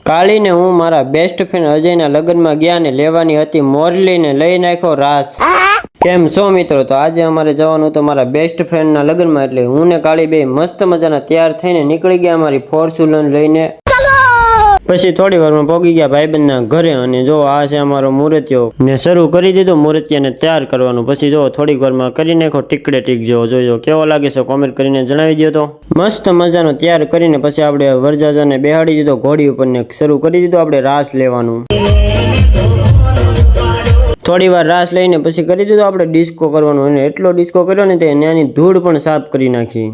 કાળીને હું મારા best friend અજયના લગ્નમાં ગયા ને લેવાની હતી મોરલીને લઈ નાખ્યો રાસ। કેમ છો મિત્રો? તો આજે અમારે જવાનું તો મારા બેસ્ટ ફ્રેન્ડના લગ્નમાં, એટલે હું ને કાળી બે મસ્ત મજાના તૈયાર થઈને નીકળી ગયા અમારી ફોર્ચ્યુનર લઈને। પછી થોડી વારમાં પહોંચી ગયા ભાઈબંધના ઘરે, અને જો આ છે અમારો મૂર્તિઓ ને શરૂ કરી દીધો મૂર્તિયાને તૈયાર કરવાનું। પછી જો થોડીક વારમાં કરી નાખો ટીકડે ટીક જેવો, જોજો કેવો લાગે છે કોમેન્ટ કરીને જણાવી દો। તો મસ્ત મજાનો તૈયાર કરીને પછી આપણે વરજાજાને બેહાડી દીધો ઘોડી ઉપર ને શરૂ કરી દીધો આપણે રાસ લેવાનું। થોડી વાર રાસ લઈને પછી કરી દીધો આપણે ડિસ્કો કરવાનું, અને એટલો ડિસ્કો કર્યો ને તે ત્યાંની ધૂળ પણ સાફ કરી નાખી।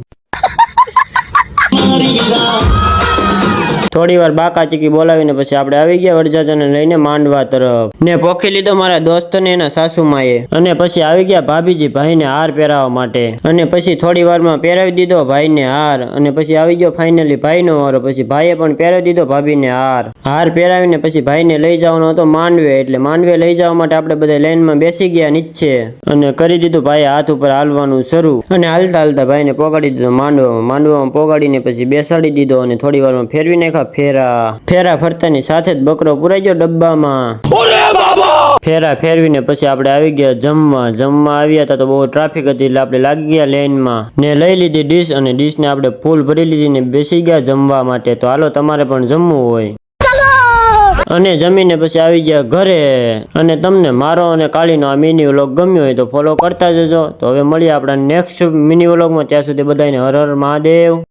થોડી વાર બાકા ચીકી બોલાવીને પછી આપણે આવી ગયા વરજાજાને લઈને માંડવા તરફ, ને પોખી લીધો મારા દોસ્ત ને એના સાસુમાએ, અને પછી આવી ગયા ભાભીજી ભાઈને હાર પહેરાવવા માટે, અને પછી થોડી વારમાં પહેરાવી દીધો ભાઈને હાર, અને પછી આવી ગયો ફાઇનલી ભાઈનો વારો। પછી ભાઈએ પણ પહેરાવી દીધો ભાભીને હાર પહેરાવીને પછી ભાઈને લઈ જવાનો હતો માંડવે, એટલે માંડવે લઈ જવા માટે આપણે બધા લાઈનમાં બેસી ગયા નીચે, અને કરી દીધું ભાઈએ હાથ ઉપર હાલવાનું શરૂ, અને હાલતા હાલતા ભાઈને પોગાડી દીધો માંડવામાં પોગાડીને પછી બેસાડી દીધો, અને થોડી વારમાં ફેરવી નાખ્યા ફેરા ફરતાની સાથે જ બકરો પુરાઈ ગયો ડબ્બામાં। ફેરા ફેરવીને પછી આપણે આવી ગયા જમવા આવ્યા હતા તો બહુ ટ્રાફિક હતી, એટલે આપણે લાગી ગયા લાઈનમાં ને લઈ લીધી ડીશ, અને ડીશને આપણે ફૂલ ભરી લીધી ને બેસી ગયા જમવા માટે। તો હાલો તમારે પણ જમવું હોય, અને જમીને પછી આવી ગયા ઘરે। અને તમને મારો અને કાળીનો આ મિની વ્લોગ ગમ્યો હોય તો ફોલો કરતા જજો। તો હવે મળીએ આપણા નેક્સ્ટ મિની વ્લોગમાં, ત્યાં સુધી બધાને હર હર મહાદેવ।